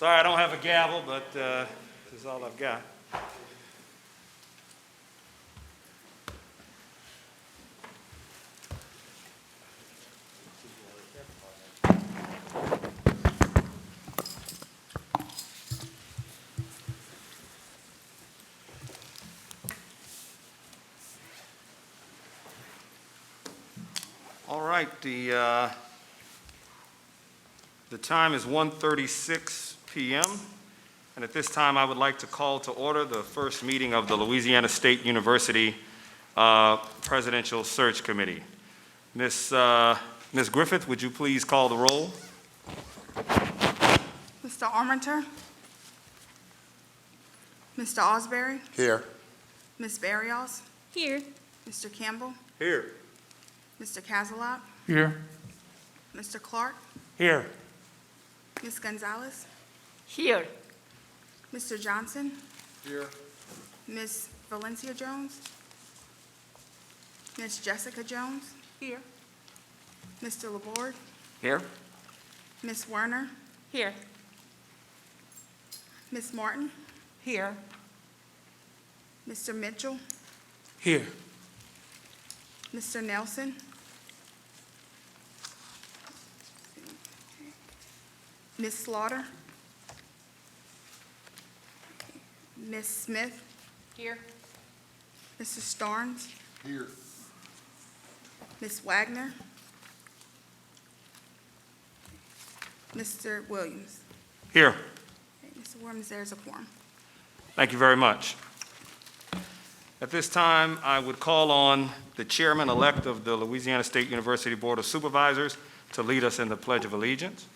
Sorry, I don't have a gavel, but this is all I've got. All right, the time is 1:36 p.m., and at this time I would like to call to order the first meeting of the Louisiana State University Presidential Search Committee. Ms. Griffith, would you please call the roll? Mr. Armenter? Mr. Osbury? Here. Ms. Barrios? Here. Mr. Campbell? Here. Mr. Casalot? Here. Mr. Clark? Here. Ms. Gonzalez? Here. Mr. Johnson? Here. Ms. Valencia Jones? Ms. Jessica Jones? Here. Mr. Laborde? Here. Ms. Werner? Here. Ms. Martin? Here. Mr. Mitchell? Here. Mr. Nelson? Ms. Slaughter? Ms. Smith? Here. Mr. Starnes? Here. Ms. Wagner? Mr. Williams? Here. Okay, Mr. Williams, there's a quorum. Thank you very much. At this time, I would call on the chairman-elect of the Louisiana State University Board of Supervisors to lead us in the Pledge of Allegiance.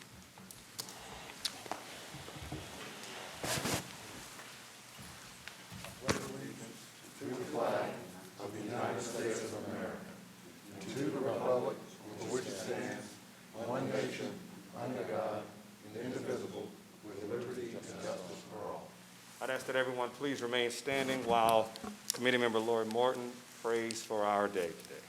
I'd ask that everyone please remain standing while Committee Member Lori Morton prays for our day today.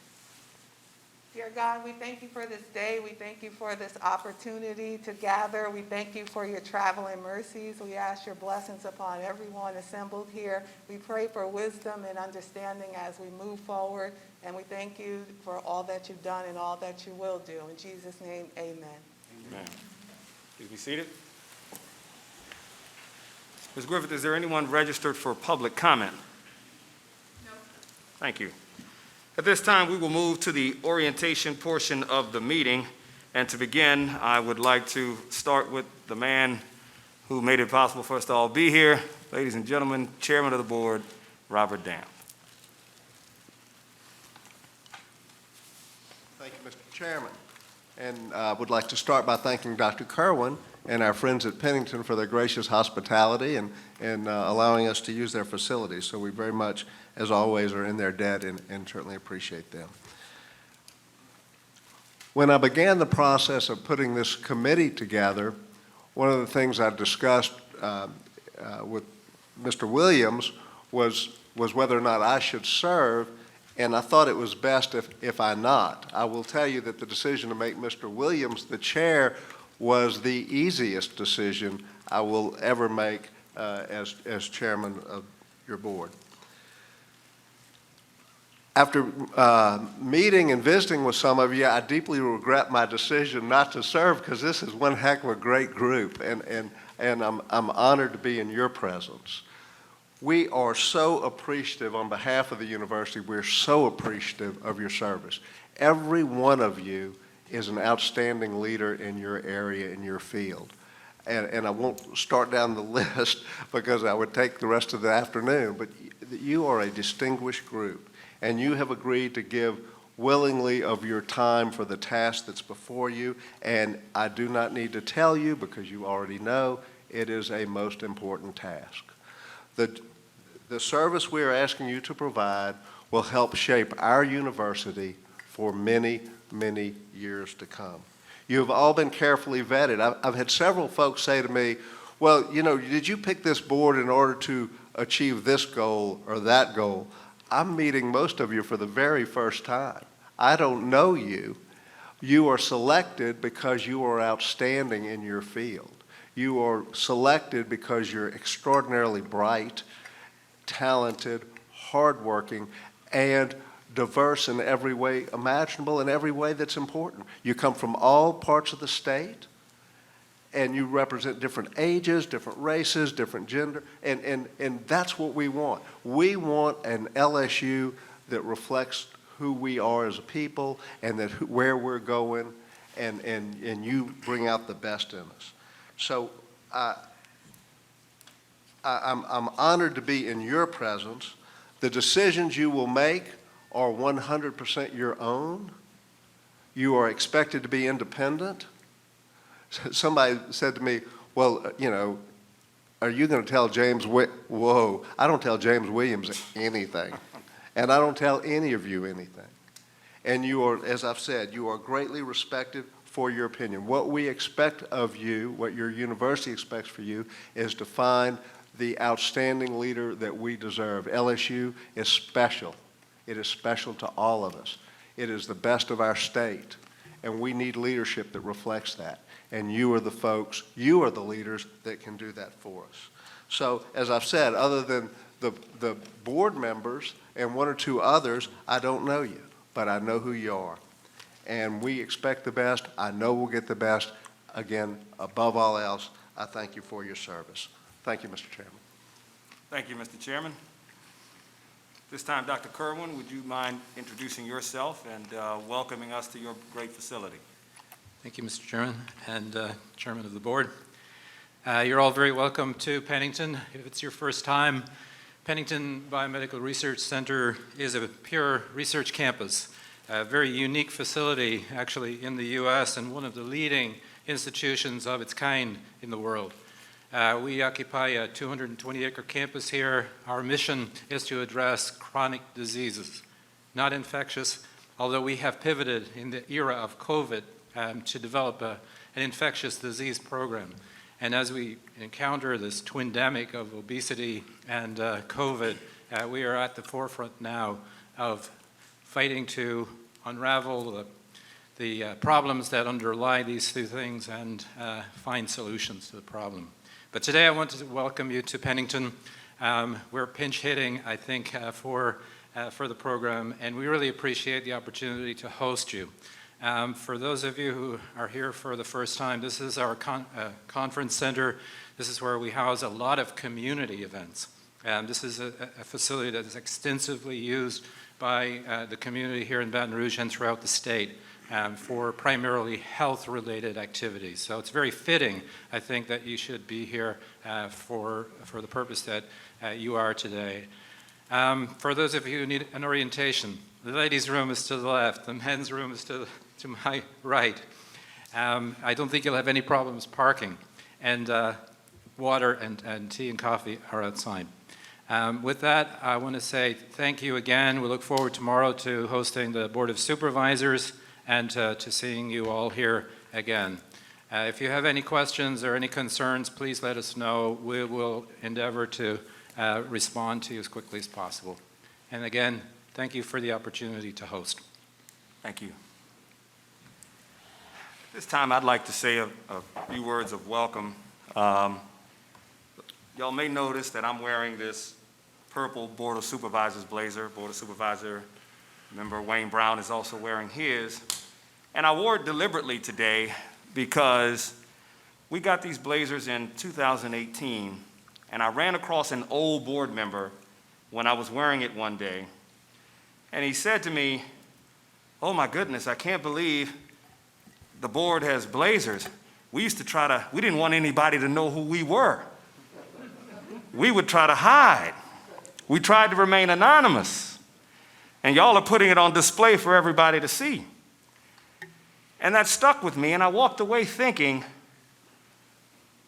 Dear God, we thank you for this day. We thank you for this opportunity to gather. We thank you for your traveling mercies. We ask your blessings upon everyone assembled here. We pray for wisdom and understanding as we move forward. And we thank you for all that you've done and all that you will do. In Jesus' name, amen. Amen. Please be seated. Ms. Griffith, is there anyone registered for public comment? No. Thank you. At this time, we will move to the orientation portion of the meeting. And to begin, I would like to start with the man who made it possible for us to all be here. Ladies and gentlemen, Chairman of the Board, Robert Damp. Thank you, Mr. Chairman. And I would like to start by thanking Dr. Kerwin and our friends at Pennington for their gracious hospitality and allowing us to use their facilities. So we very much, as always, are in their debt and certainly appreciate them. When I began the process of putting this committee together, one of the things I discussed with Mr. Williams was whether or not I should serve, and I thought it was best if I not. I will tell you that the decision to make Mr. Williams the chair was the easiest decision I will ever make as chairman of your board. After meeting and visiting with some of you, I deeply regret my decision not to serve because this is one heck of a great group, and I'm honored to be in your presence. We are so appreciative on behalf of the university. We're so appreciative of your service. Every one of you is an outstanding leader in your area, in your field. And I won't start down the list because I would take the rest of the afternoon, but you are a distinguished group, and you have agreed to give willingly of your time for the task that's before you, and I do not need to tell you because you already know it is a most important task. The service we are asking you to provide will help shape our university for many, many years to come. You have all been carefully vetted. I've had several folks say to me, well, you know, did you pick this board in order to achieve this goal or that goal? I'm meeting most of you for the very first time. I don't know you. You are selected because you are outstanding in your field. You are selected because you're extraordinarily bright, talented, hardworking, and diverse in every way imaginable, in every way that's important. You come from all parts of the state, and you represent different ages, different races, different gender, and that's what we want. We want an LSU that reflects who we are as a people and that where we're going, and you bring out the best in us. So I'm honored to be in your presence. The decisions you will make are 100% your own. You are expected to be independent. Somebody said to me, well, are you going to tell James, whoa, I don't tell James Williams anything. And I don't tell any of you anything. And you are, as I've said, you are greatly respected for your opinion. What we expect of you, what your university expects for you, is to find the outstanding leader that we deserve. LSU is special. It is special to all of us. It is the best of our state, and we need leadership that reflects that. And you are the folks, you are the leaders that can do that for us. So, as I've said, other than the board members and one or two others, I don't know you, but I know who you are. And we expect the best. I know we'll get the best. Again, above all else, I thank you for your service. Thank you, Mr. Chairman. Thank you, Mr. Chairman. This time, Dr. Kerwin, would you mind introducing yourself and welcoming us to your great facility? Thank you, Mr. Chairman and Chairman of the Board. You're all very welcome to Pennington. If it's your first time, Pennington Biomedical Research Center is a pure research campus, a very unique facility actually in the U.S. and one of the leading institutions of its kind in the world. We occupy a 220-acre campus here. Our mission is to address chronic diseases, not infectious, although we have pivoted in the era of COVID to develop an infectious disease program. And as we encounter this twindemic of obesity and COVID, we are at the forefront now of fighting to unravel the problems that underlie these two things and find solutions to the problem. But today I want to welcome you to Pennington. We're pinch hitting, I think, for the program, and we really appreciate the opportunity to host you. For those of you who are here for the first time, this is our conference center. This is where we house a lot of community events. This is a facility that is extensively used by the community here in Baton Rouge and throughout the state for primarily health-related activities. So it's very fitting, I think, that you should be here for the purpose that you are today. For those of you who need an orientation, the ladies' room is to the left, the men's room is to my right. I don't think you'll have any problems parking, and water and tea and coffee are outside. With that, I want to say thank you again. We look forward tomorrow to hosting the Board of Supervisors and to seeing you all here again. If you have any questions or any concerns, please let us know. We will endeavor to respond to you as quickly as possible. And again, thank you for the opportunity to host. Thank you. This time, I'd like to say a few words of welcome. Y'all may notice that I'm wearing this purple Board of Supervisors blazer. Board of Supervisor member Wayne Brown is also wearing his. And I wore it deliberately today because we got these blazers in 2018, and I ran across an old board member when I was wearing it one day. And he said to me, "Oh my goodness, I can't believe the board has blazers. We used to we didn't want anybody to know who we were. We would try to hide. We tried to remain anonymous. And y'all are putting it on display for everybody to see." And that stuck with me, and I walked away thinking,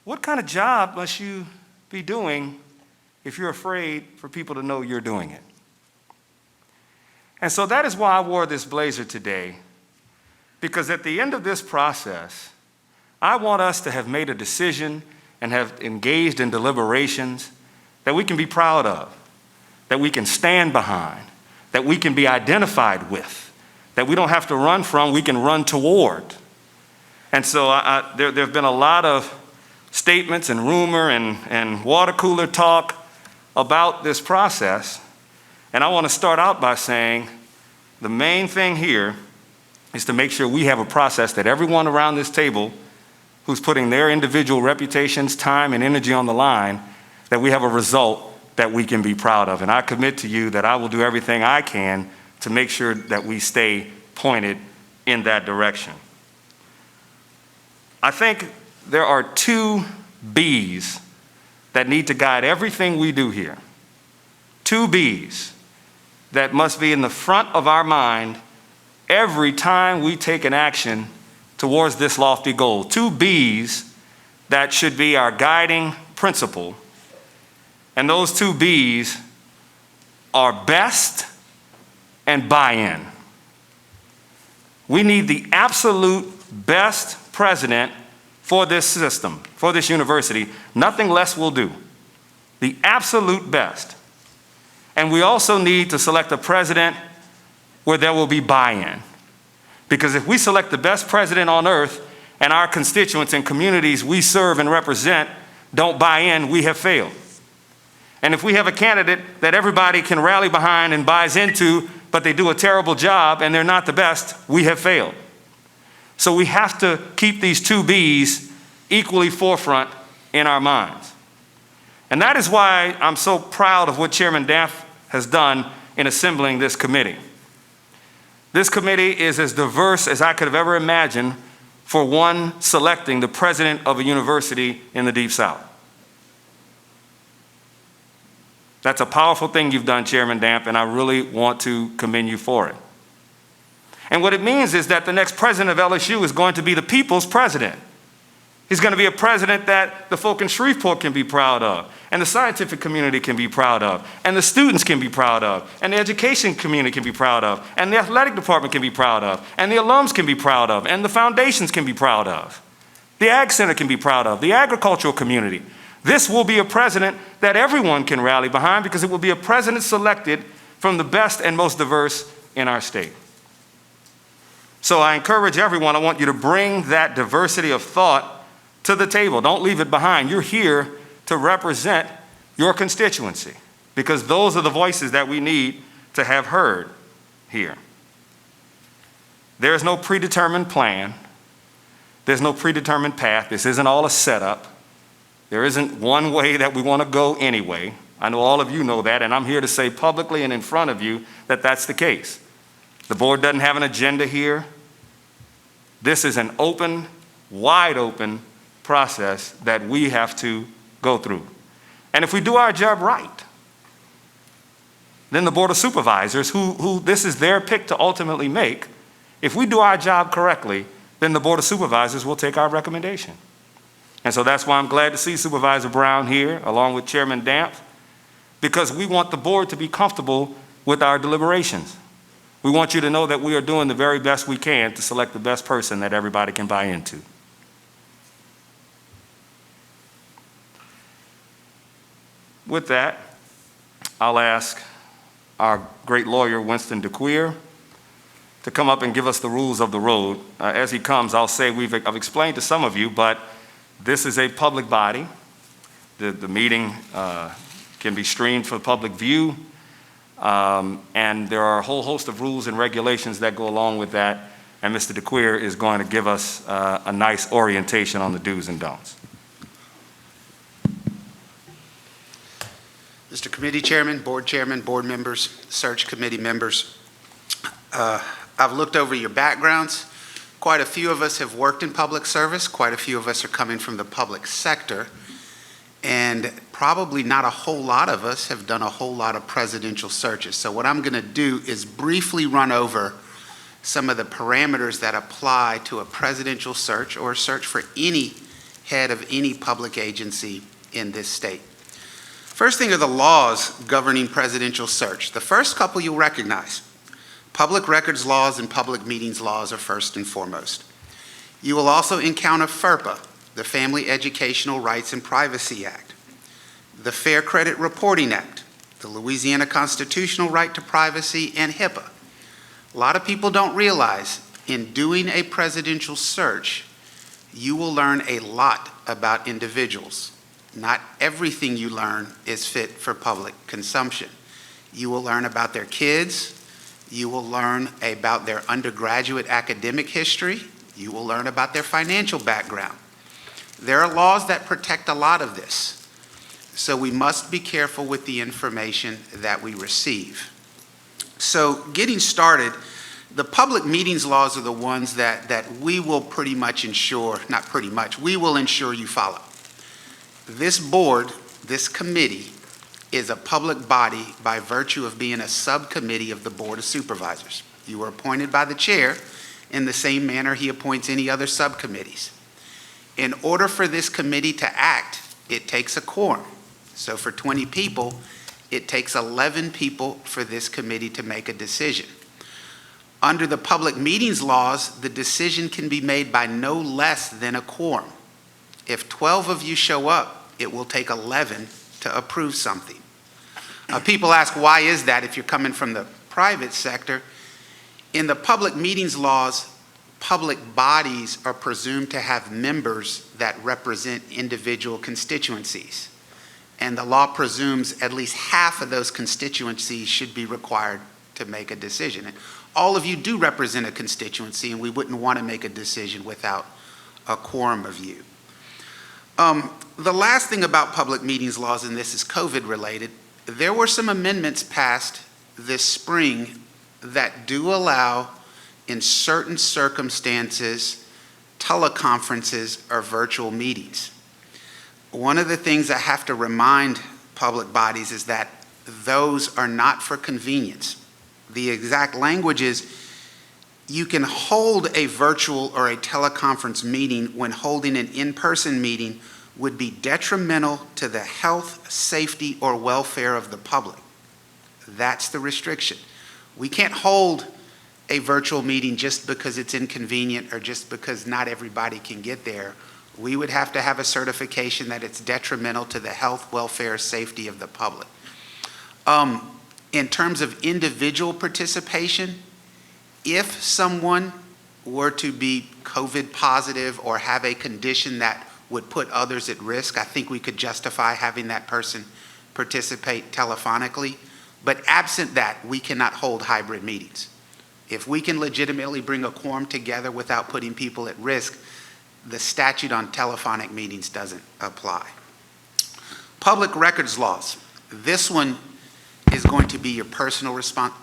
what kind of job must you be doing if you're afraid for people to know you're doing it? And so that is why I wore this blazer today, because at the end of this process, I want us to have made a decision and have engaged in deliberations that we can be proud of, that we can stand behind, that we can be identified with, that we don't have to run from, we can run toward. And so there have been a lot of statements and rumor and water cooler talk about this process. And I want to start out by saying the main thing here is to make sure we have a process that everyone around this table who's putting their individual reputations, time, and energy on the line, that we have a result that we can be proud of. And I commit to you that I will do everything I can to make sure that we stay pointed in that direction. I think there are two B's that need to guide everything we do here. Two B's that must be in the front of our mind every time we take an action towards this lofty goal. Two B's that should be our guiding principle. And those two B's are best and buy-in. We need the absolute best president for this system, for this university. Nothing less will do. The absolute best. And we also need to select a president where there will be buy-in. Because if we select the best president on earth and our constituents and communities we serve and represent don't buy in, we have failed. And if we have a candidate that everybody can rally behind and buys into, but they do a terrible job and they're not the best, we have failed. So we have to keep these two B's equally forefront in our minds. And that is why I'm so proud of what Chairman Daff has done in assembling this committee. This committee is as diverse as I could have ever imagined for one selecting the president of a university in the Deep South. That's a powerful thing you've done, Chairman Daff, and I really want to commend you for it. And what it means is that the next president of LSU is going to be the people's president. He's going to be a president that the folk in Shreveport can be proud of, and the scientific community can be proud of, and the students can be proud of, and the education community can be proud of, and the athletic department can be proud of, and the alums can be proud of, and the foundations can be proud of. The Ag Center can be proud of, the agricultural community. This will be a president that everyone can rally behind because it will be a president selected from the best and most diverse in our state. So I encourage everyone, I want you to bring that diversity of thought to the table. Don't leave it behind. You're here to represent your constituency because those are the voices that we need to have heard here. There is no predetermined plan. There's no predetermined path. This isn't all a setup. There isn't one way that we want to go anyway. I know all of you know that, and I'm here to say publicly and in front of you that that's the case. The board doesn't have an agenda here. This is an open, wide open process that we have to go through. And if we do our job right, then the Board of Supervisors, who this is their pick to ultimately make, if we do our job correctly, then the Board of Supervisors will take our recommendation. And so that's why I'm glad to see Supervisor Brown here, along with Chairman Damp, because we want the board to be comfortable with our deliberations. We want you to know that we are doing the very best we can to select the best person that everybody can buy into. With that, I'll ask our great lawyer, Winston DeQueer, to come up and give us the rules of the road. As he comes, I'll say I've explained to some of you, but this is a public body. The meeting can be streamed for public view, and there are a whole host of rules and regulations that go along with that, and Mr. DeQueer is going to give us a nice orientation on the do's and don'ts. Mr. Committee Chairman, Board members, Search Committee members, I've looked over your backgrounds. Quite a few of us have worked in public service. Quite a few of us are coming from the public sector. And probably not a whole lot of us have done a whole lot of presidential searches. So what I'm going to do is briefly run over some of the parameters that apply to a presidential search or a search for any head of any public agency in this state. First thing are the laws governing presidential search. The first couple you'll recognize. Public records laws and public meetings laws are first and foremost. You will also encounter FERPA, the Family Educational Rights and Privacy Act, the Fair Credit Reporting Act, the Louisiana Constitutional Right to Privacy, and HIPAA. A lot of people don't realize in doing a presidential search, You will learn a lot about individuals. Not everything you learn is fit for public consumption. You will learn about their kids. You will learn about their undergraduate academic history. You will learn about their financial background. There are laws that protect a lot of this, so we must be careful with the information that we receive. So getting started, the public meetings laws are the ones that we will pretty much ensure, not pretty much, we will ensure you follow. This board, this committee, is a public body by virtue of being a subcommittee of the Board of Supervisors. You are appointed by the chair in the same manner he appoints any other subcommittees. In order for this committee to act, it takes a quorum. So for 20 people, it takes 11 people for this committee to make a decision. Under the public meetings laws, the decision can be made by no less than a quorum. If 12 of you show up, it will take 11 to approve something. People ask, why is that if you're coming from the private sector? In the public meetings laws, public bodies are presumed to have members that represent individual constituencies. And the law presumes at least half of those constituencies should be required to make a decision. And all of you do represent a constituency, and we wouldn't want to make a decision without a quorum of you. The last thing about public meetings laws, and this is COVID related, there were some amendments passed this spring that do allow, in certain circumstances, teleconferences or virtual meetings. One of the things I have to remind public bodies is that those are not for convenience. The exact language is, you can hold a virtual or a teleconference meeting when holding an in-person meeting would be detrimental to the health, safety, or welfare of the public. That's the restriction. We can't hold a virtual meeting just because it's inconvenient or just because not everybody can get there. We would have to have a certification that it's detrimental to the health, welfare, safety of the public. In terms of individual participation, if someone were to be COVID positive or have a condition that would put others at risk, I think we could justify having that person participate telephonically. But absent that, we cannot hold hybrid meetings. If we can legitimately bring a quorum together without putting people at risk, the statute on telephonic meetings doesn't apply. Public records laws. This one is going to be your personal response.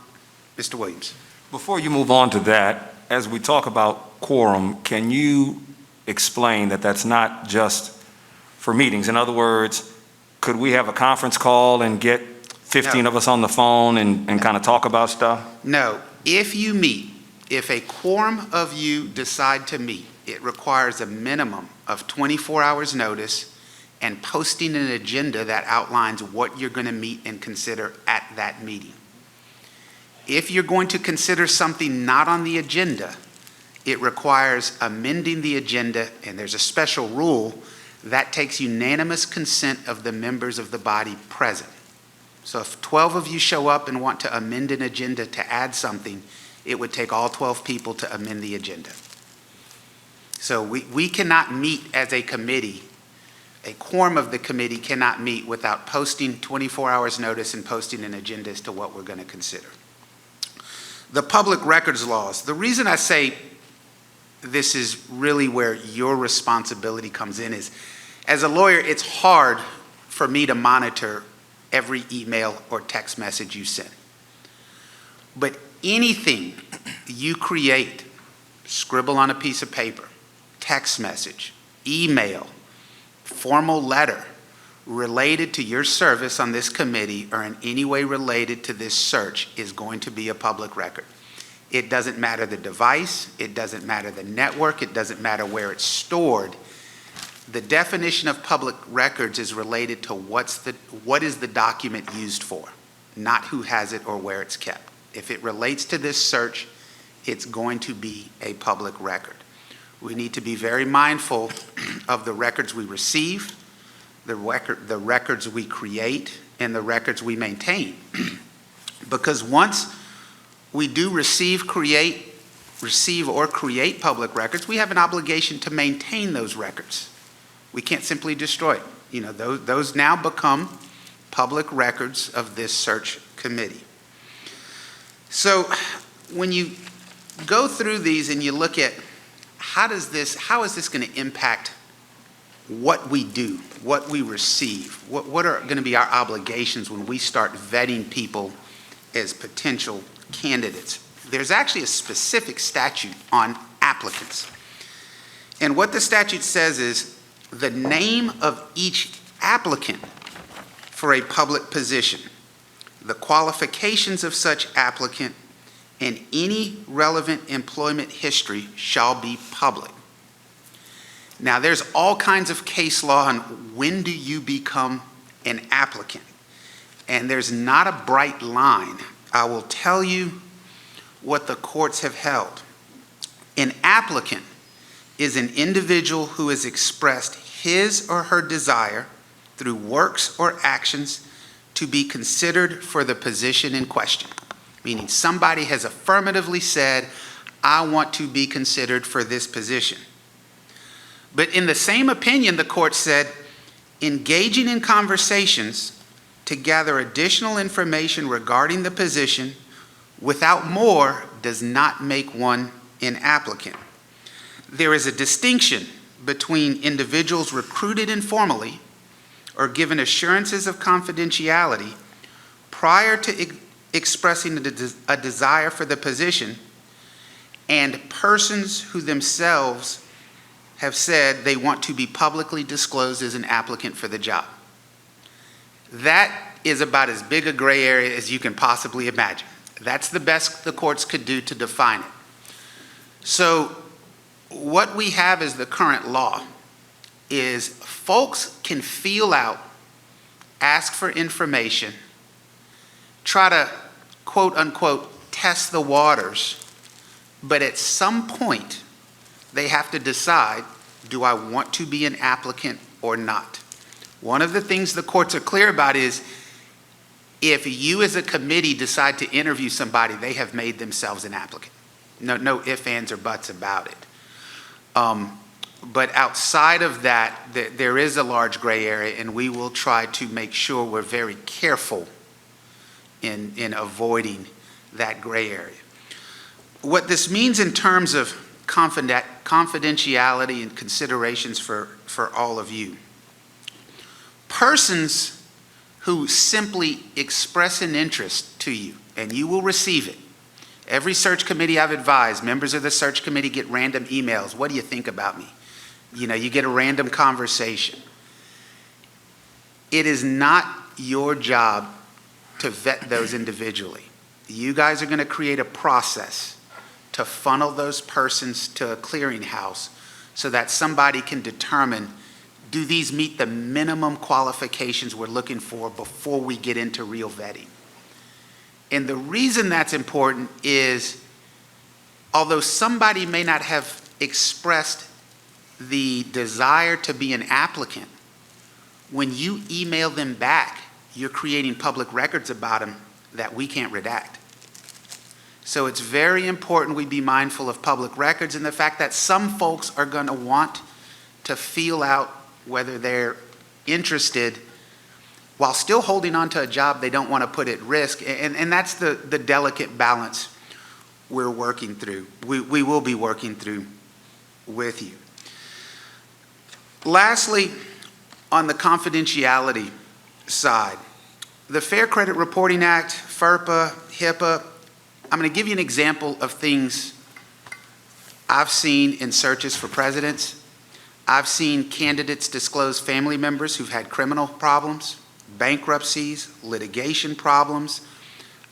Mr. Williams. Before you move on to that, as we talk about quorum, can you explain that that's not just for meetings? In other words, could we have a conference call and get 15 of us on the phone and kind of talk about stuff? No. If you meet, if a quorum of you decide to meet, it requires a minimum of 24 hours notice and posting an agenda that outlines what you're going to meet and consider at that meeting. If you're going to consider something not on the agenda, it requires amending the agenda, and there's a special rule that takes unanimous consent of the members of the body present. So if 12 of you show up and want to amend an agenda to add something, it would take all 12 people to amend the agenda. So we cannot meet as a committee. A quorum of the committee cannot meet without posting 24 hours notice and posting an agenda as to what we're going to consider. The public records laws. The reason I say this is really where your responsibility comes in is, as a lawyer, it's hard for me to monitor every email or text message you send. But anything you create, scribble on a piece of paper, text message, email, formal letter related to your service on this committee or in any way related to this search is going to be a public record. It doesn't matter the device, it doesn't matter the network, it doesn't matter where it's stored. The definition of public records is related to what is the document used for, not who has it or where it's kept. If it relates to this search, it's going to be a public record. We need to be very mindful of the records we receive, the records we create, and the records we maintain. Because once we do receive, create, receive or create public records, we have an obligation to maintain those records. We can't simply destroy it. You know, those now become public records of this search committee. So when you go through these and you look at how is this going to impact what we do, what we receive, what are going to be our obligations when we start vetting people as potential candidates, there's actually a specific statute on applicants. And what the statute says is the name of each applicant for a public position, the qualifications of such applicant, and any relevant employment history shall be public. Now, there's all kinds of case law on when do you become an applicant. And there's not a bright line. I will tell you what the courts have held. An applicant is an individual who has expressed his or her desire through works or actions to be considered for the position in question. Meaning somebody has affirmatively said, I want to be considered for this position. But in the same opinion, the court said, engaging in conversations to gather additional information regarding the position without more does not make one an applicant. There is a distinction between individuals recruited informally or given assurances of confidentiality prior to expressing a desire for the position and persons who themselves have said they want to be publicly disclosed as an applicant for the job. That is about as big a gray area as you can possibly imagine. That's the best the courts could do to define it. So what we have as the current law is folks can feel out, ask for information, try to quote unquote test the waters, but at some point they have to decide, do I want to be an applicant or not? One of the things the courts are clear about is if you as a committee decide to interview somebody, they have made themselves an applicant. No ifs, ands, or buts about it. But outside of that, there is a large gray area, and we will try to make sure we're very careful in avoiding that gray area. What this means in terms of confidentiality and considerations for all of you. Persons who simply express an interest to you, and you will receive it. Every search committee I've advised, members of the search committee get random emails. What do you think about me? You know, you get a random conversation. It is not your job to vet those individually. You guys are going to create a process to funnel those persons to a clearinghouse so that somebody can determine, do these meet the minimum qualifications we're looking for before we get into real vetting? And the reason that's important is, although somebody may not have expressed the desire to be an applicant, when you email them back, you're creating public records about them that we can't redact. So it's very important we be mindful of public records and the fact that some folks are going to want to feel out whether they're interested while still holding on to a job they don't want to put at risk. And that's the delicate balance we're working through. We will be working through with you. Lastly, on the confidentiality side, the Fair Credit Reporting Act, FERPA, HIPAA, I'm going to give you an example of things I've seen in searches for presidents. I've seen candidates disclose family members who've had criminal problems, bankruptcies, litigation problems.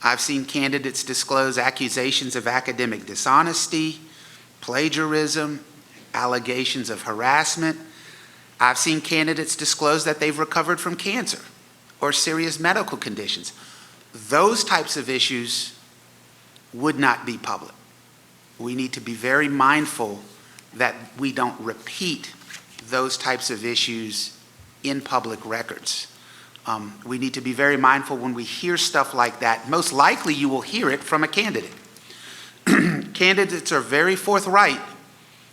I've seen candidates disclose accusations of academic dishonesty, plagiarism, allegations of harassment. I've seen candidates disclose that they've recovered from cancer or serious medical conditions. Those types of issues would not be public. We need to be very mindful that we don't repeat those types of issues in public records. We need to be very mindful when we hear stuff like that. Most likely you will hear it from a candidate. Candidates are very forthright,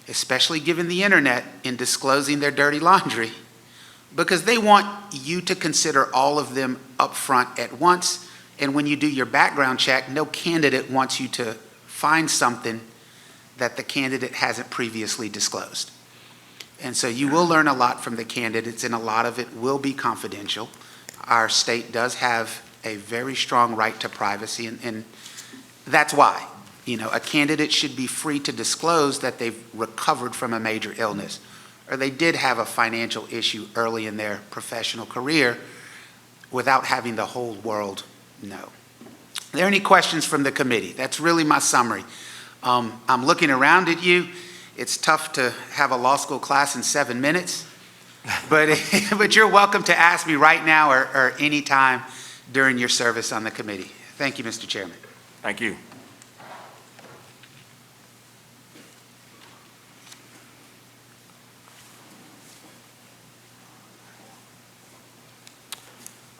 especially given the internet, in disclosing their dirty laundry, because they want you to consider all of them up front at once. And when you do your background check, no candidate wants you to find something that the candidate hasn't previously disclosed. And so you will learn a lot from the candidates, and a lot of it will be confidential. Our state does have a very strong right to privacy, and that's why. A candidate should be free to disclose that they've recovered from a major illness, or they did have a financial issue early in their professional career, without having the whole world know. Are there any questions from the committee? That's really my summary. I'm looking around at you. It's tough to have a law school class in 7 minutes, but you're welcome to ask me right now or any time during your service on the committee. Thank you, Mr. Chairman. Thank you.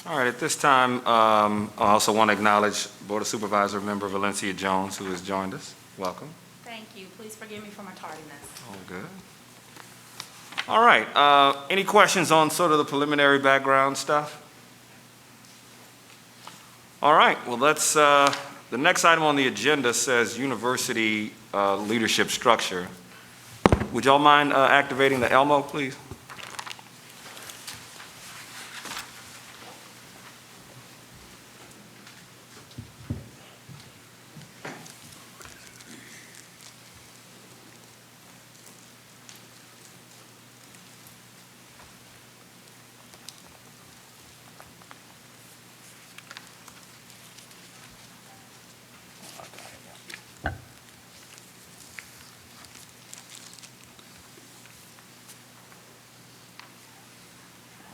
All right, at this time, I also want to acknowledge Board of Supervisor member Valencia Jones, who has joined us. Welcome. Thank you. Please forgive me for my tardiness. All good. All right, any questions on sort of the preliminary background stuff? All right, well, the next item on the agenda says university leadership structure. Would y'all mind activating the Elmo, please?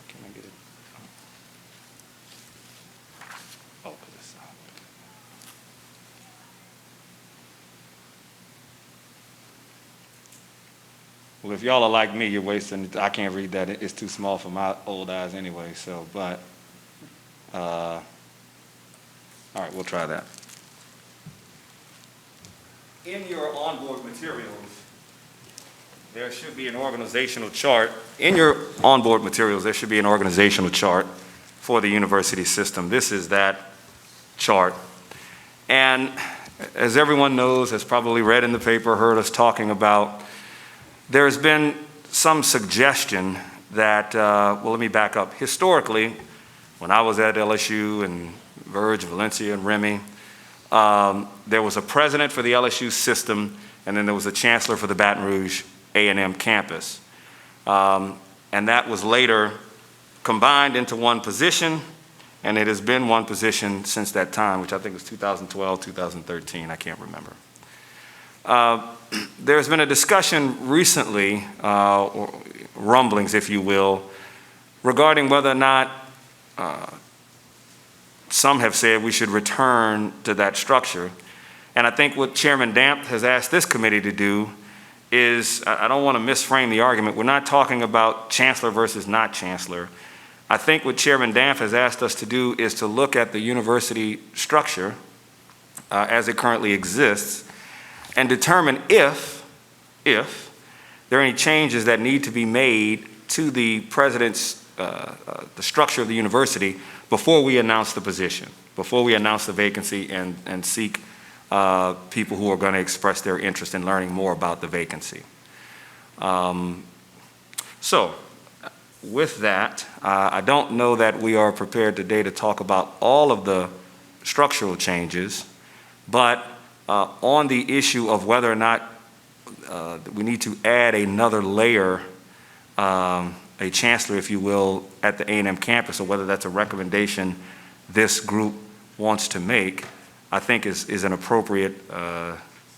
Can I get it? Oh, put this out. Well, if y'all are like me, you're wasting, I can't read that. It's too small for my old eyes anyway, so, but, all right, we'll try that. In your onboard materials, there should be an organizational chart. In your onboard materials, there should be an organizational chart for the university system. This is that chart. And as everyone knows, has probably read in the paper, heard us talking about, there's been some suggestion that, well, let me back up. Historically, when I was at LSU and Verge, Valencia, and Remy, there was a president for the LSU system, and then there was a chancellor for the Baton Rouge A&M campus. And that was later combined into one position, and it has been one position since that time, which I think was 2012, 2013, I can't remember. There's been a discussion recently, or rumblings, if you will, regarding whether or not some have said we should return to that structure. And I think what Chairman Damp has asked this committee to do is, I don't want to misframe the argument, we're not talking about chancellor versus not chancellor. I think what Chairman Damp has asked us to do is to look at the university structure as it currently exists and determine if there are any changes that need to be made to the president's, the structure of the university before we announce the position, before we announce the vacancy and seek people who are going to express their interest in learning more about the vacancy. So with that, I don't know that we are prepared today to talk about all of the structural changes, but on the issue of whether or not we need to add another layer, a chancellor, if you will, at the A&M campus, or whether that's a recommendation this group wants to make, I think is an appropriate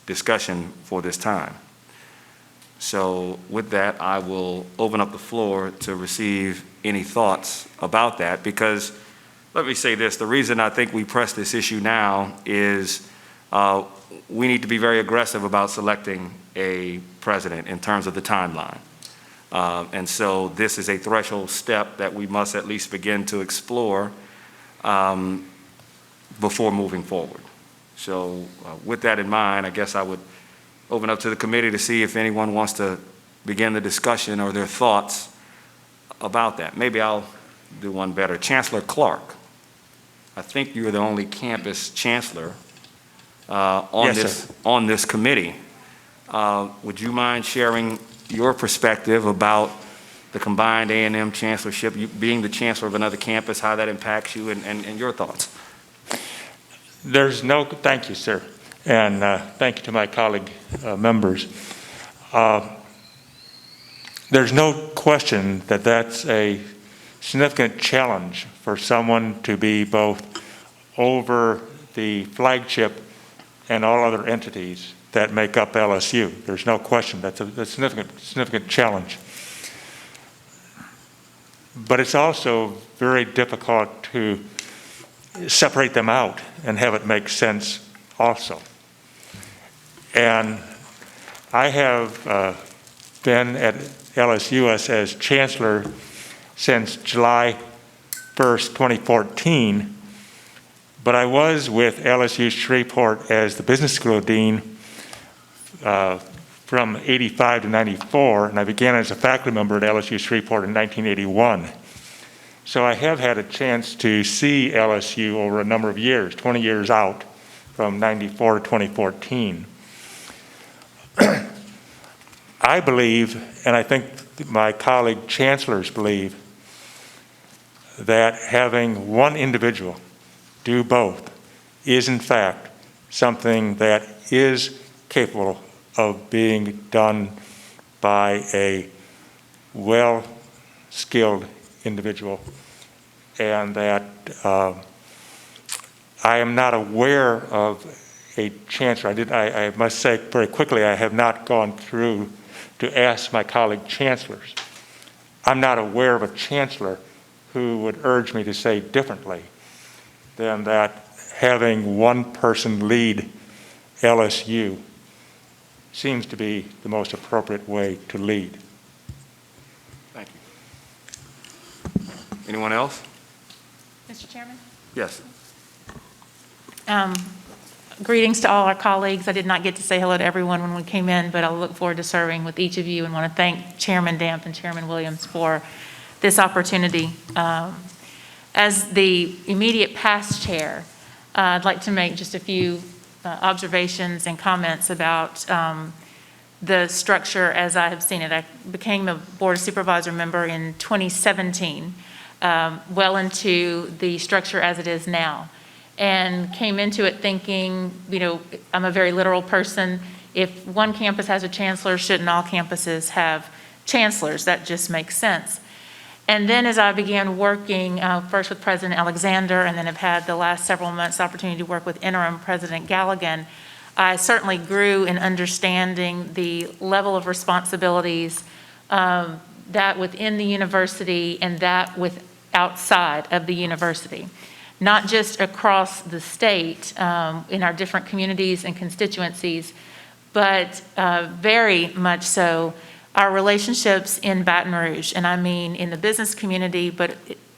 discussion for this time. So with that, I will open up the floor to receive any thoughts about that, because let me say this, the reason I think we press this issue now is we need to be very aggressive about selecting a president in terms of the timeline. And so this is a threshold step that we must at least begin to explore before moving forward. So with that in mind, I guess I would open up to the committee to see if anyone wants to begin the discussion or their thoughts about that. Maybe I'll do one better. Chancellor Clark, I think you're the only campus chancellor Yes, on this committee. Would you mind sharing your perspective about the combined A&M chancellorship, you being the chancellor of another campus, how that impacts you, and your thoughts? Thank you, sir. And thank you to my colleague members. There's no question that that's a significant challenge for someone to be both over the flagship and all other entities that make up LSU. There's no question that's a significant challenge. But it's also very difficult to separate them out and have it make sense also. And I have been at LSU as chancellor since July 1st, 2014, but I was with LSU Shreveport as the business school dean from 85 to 94, and I began as a faculty member at LSU Shreveport in 1981. So I have had a chance to see LSU over a number of years, 20 years out, from 94 to 2014. I believe, and I think my colleague chancellors believe, that having one individual do both is in fact something that is capable of being done by a well-skilled individual, and that I am not aware of a chancellor. I must say very quickly, I have not gone through to ask my colleague chancellors. I'm not aware of a chancellor who would urge me to say differently than that having one person lead LSU seems to be the most appropriate way to lead. Thank you. Anyone else? Mr. Chairman? Yes. Greetings to all our colleagues. I did not get to say hello to everyone when we came in, but I look forward to serving with each of you and want to thank Chairman Damp and Chairman Williams for this opportunity. As the immediate past chair, I'd like to make just a few observations and comments about the structure as I have seen it. I became a Board of Supervisor member in 2017, well into the structure as it is now, and came into it thinking, I'm a very literal person. If one campus has a chancellor, shouldn't all campuses have chancellors? That just makes sense. And then as I began working first with President Alexander, and then have had the last several months the opportunity to work with interim President Galligan, I certainly grew in understanding the level of responsibilities that within the university and that with outside of the university, not just across the state in our different communities and constituencies, but very much so our relationships in Baton Rouge, and I mean in the business community, but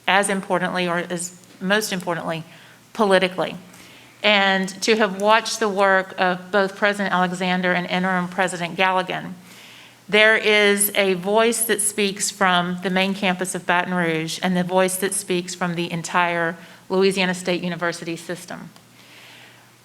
as importantly, or as most importantly, politically. And to have watched the work of both President Alexander and interim President Galligan, there is a voice that speaks from the main campus of Baton Rouge and the voice that speaks from the entire Louisiana State University system.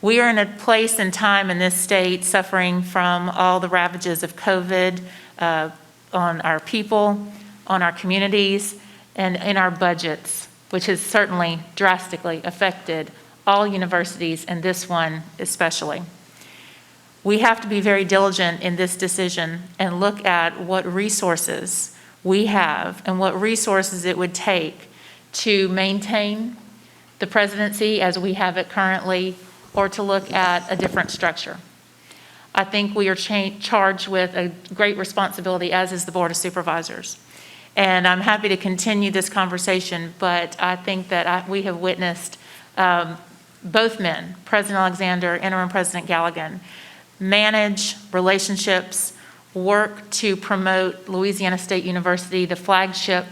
We are in a place and time in this state suffering from all the ravages of COVID on our people, on our communities, and in our budgets, which has certainly drastically affected all universities and this one especially. We have to be very diligent in this decision and look at what resources we have and what resources it would take to maintain the presidency as we have it currently, or to look at a different structure. I think we are charged with a great responsibility, as is the Board of Supervisors. And I'm happy to continue this conversation, but I think that we have witnessed both men, President Alexander, interim President Galligan, manage relationships, work to promote Louisiana State University, the flagship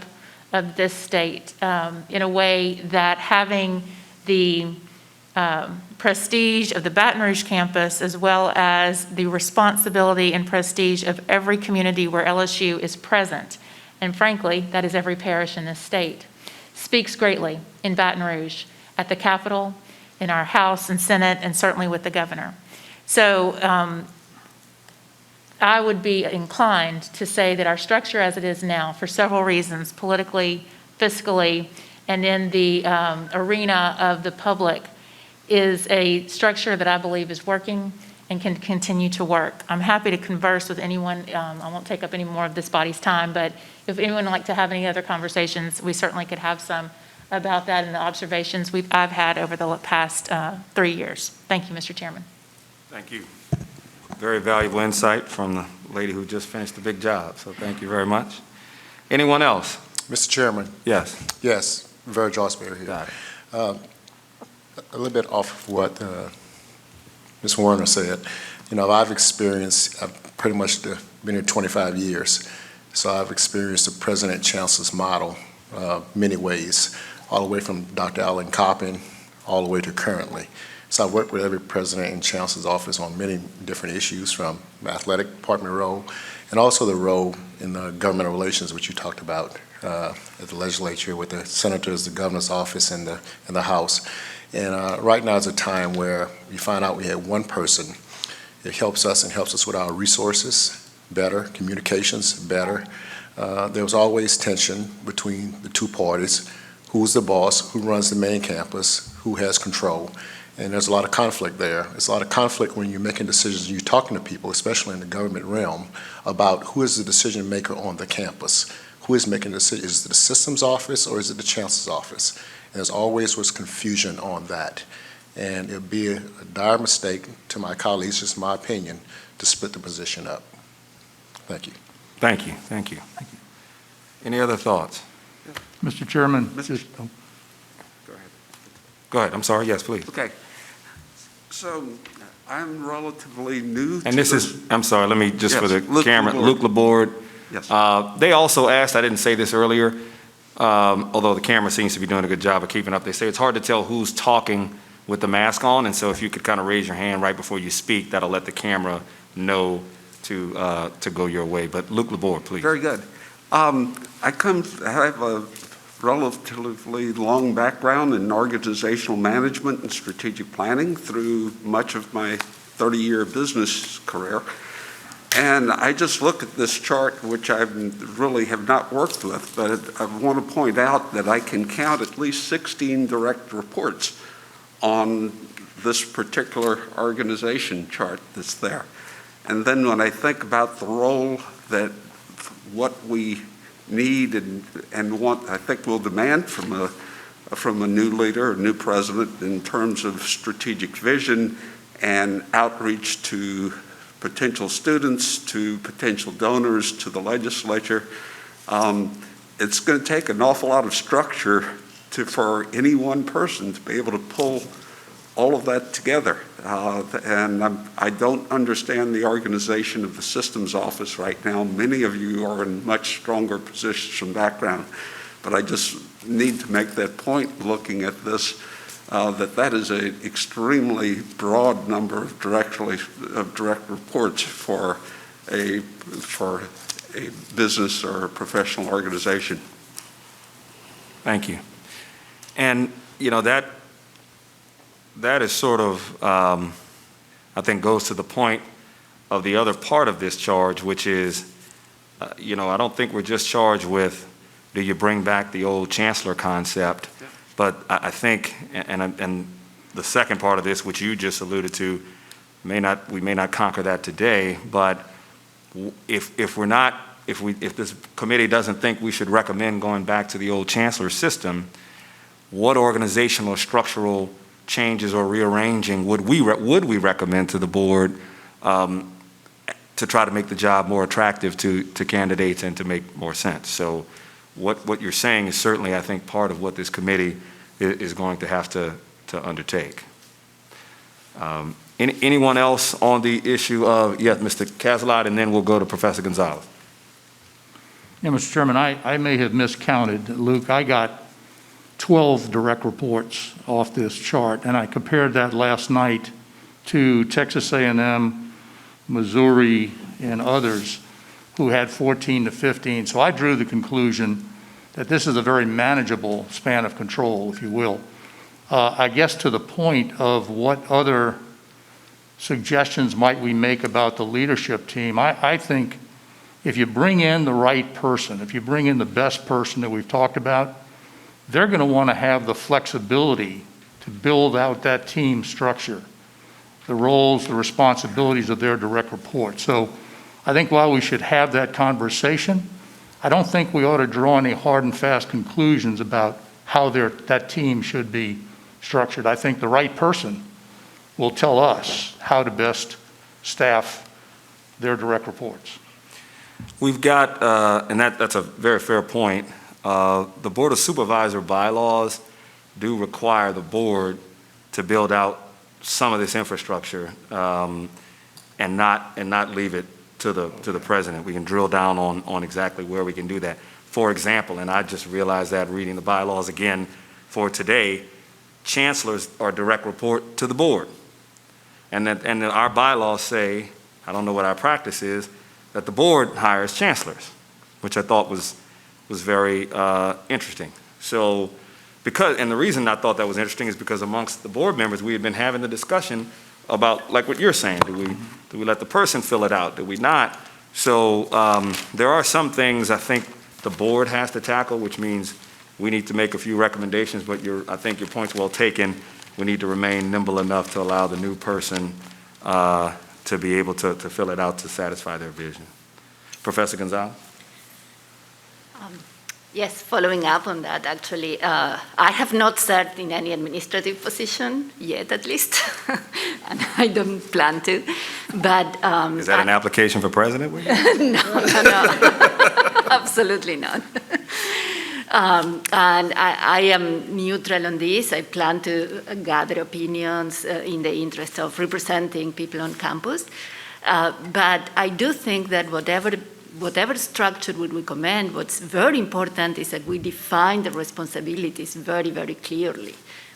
of this state, in a way that having the prestige of the Baton Rouge campus, as well as the responsibility and prestige of every community where LSU is present, and frankly, that is every parish in this state, speaks greatly in Baton Rouge, at the Capitol, in our House and Senate, and certainly with the governor. So I would be inclined to say that our structure as it is now, for several reasons, politically, fiscally, and in the arena of the public, is a structure that I believe is working and can continue to work. I'm happy to converse with anyone. I won't take up any more of this body's time, but if anyone would like to have any other conversations, we certainly could have some about that and the observations I've had over the past 3 years. Thank you, Mr. Chairman. Thank you. Very valuable insight from the lady who just finished the big job, so thank you very much. Anyone else? Mr. Chairman, Yes. yes, Virg Osbury here. Got it. A little bit off of what Ms. Warner said. You know, I've pretty much been here 25 years, so I've experienced the President-Chancellor's model many ways, all the way from Dr. Allen Coppin all the way to currently. So I've worked with every president and chancellor's office on many different issues, from the athletic department role and also the role in the governmental relations, which you talked about at the legislature with the senators, the governor's office, and the House. And right now is a time where you find out we have one person. It helps us and helps us with our resources better, communications better. There was always tension between the two parties. Who's the boss? Who runs the main campus? Who has control? And there's a lot of conflict there. There's a lot of conflict when you're making decisions, you're talking to people, especially in the government realm, about who is the decision maker on the campus. Who is making the decision? Is it the systems office or is it the chancellor's office? And there's always was confusion on that. And it would be a dire mistake to my colleagues, just my opinion, to split the position up. Thank you. Thank you. Thank you. Any other thoughts? Mr. Chairman, Go ahead. I'm sorry. Yes, please. Okay. So I'm relatively new to And this is, I'm sorry, let me, just for the Yes, Luke camera, Laborde. Luke Laborde. Yes. They also asked, I didn't say this earlier, although the camera seems to be doing a good job of keeping up, they say it's hard to tell who's talking with the mask on, and so if you could kind of raise your hand right before you speak, that'll let the camera know to go your way. But Luke Laborde, please. Very good. I have a relatively long background in organizational management and strategic planning through much of my 30-year business career. And I just look at this chart, which I really have not worked with, but I want to point out that I can count at least 16 direct reports on this particular organization chart that's there. And then when I think about the role that what we need and want, I think we'll demand from a new leader, a new president, in terms of strategic vision and outreach to potential students, to potential donors, to the legislature. It's going to take an awful lot of structure for any one person to be able to pull all of that together. And I don't understand the organization of the systems office right now. Many of you are in much stronger positions from background, but I just need to make that point looking at this, that is an extremely broad number of direct reports for a business or a professional organization. Thank you. And, you know, that is sort of, I think, goes to the point of the other part of this charge, which is, you know, I don't think we're just charged with, do you bring back the old chancellor concept? Yeah. But I think, and the second part of this, which you just alluded to, we may not conquer that today, but if this committee doesn't think we should recommend going back to the old chancellor system, what organizational or structural changes or rearranging would we recommend to the board to try to make the job more attractive to candidates and to make more sense? So what you're saying is certainly, I think, part of what this committee is going to have to undertake. Anyone else on the issue of, yes, Mr. Casalot, and then we'll go to Professor Gonzalez. yeah, Mr. Chairman, I may have miscounted. Luke, I got 12 direct reports off this chart, and I compared that last night to Texas A&M, Missouri, and others who had 14 to 15. So I drew the conclusion that this is a very manageable span of control, if you will. I guess to the point of what other suggestions might we make about the leadership team, I think if you bring in the right person, if you bring in the best person that we've talked about, they're going to want to have the flexibility to build out that team structure, the roles, the responsibilities of their direct reports. So I think while we should have that conversation, I don't think we ought to draw any hard and fast conclusions about how that team should be structured. I think the right person will tell us how to best staff their direct reports. We've got, and that's a very fair point, the Board of Supervisor bylaws do require the board to build out some of this infrastructure and not leave it to the president. We can drill down on exactly where we can do that. For example, and I just realized that reading the bylaws again for today, chancellors are direct report to the board. And our bylaws say, I don't know what our practice is, that the board hires chancellors, which I thought was very interesting. So, and the reason I thought that was interesting is because amongst the board members, we had been having the discussion about, like what you're saying, do we let the person fill it out? Do we not? So there are some things I think the board has to tackle, which means we need to make a few recommendations, but I think your point's well taken. We need to remain nimble enough to allow the new person to be able to fill it out to satisfy their vision. Professor Gonzalez? Yes, following up on that, actually, I have not served in any administrative position yet, at least, and I don't plan to. But is that an application for president? No, absolutely not. And I am neutral on this. I plan to gather opinions in the interest of representing people on campus. But I do think that whatever structure we recommend, what's very important is that we define the responsibilities very, very clearly,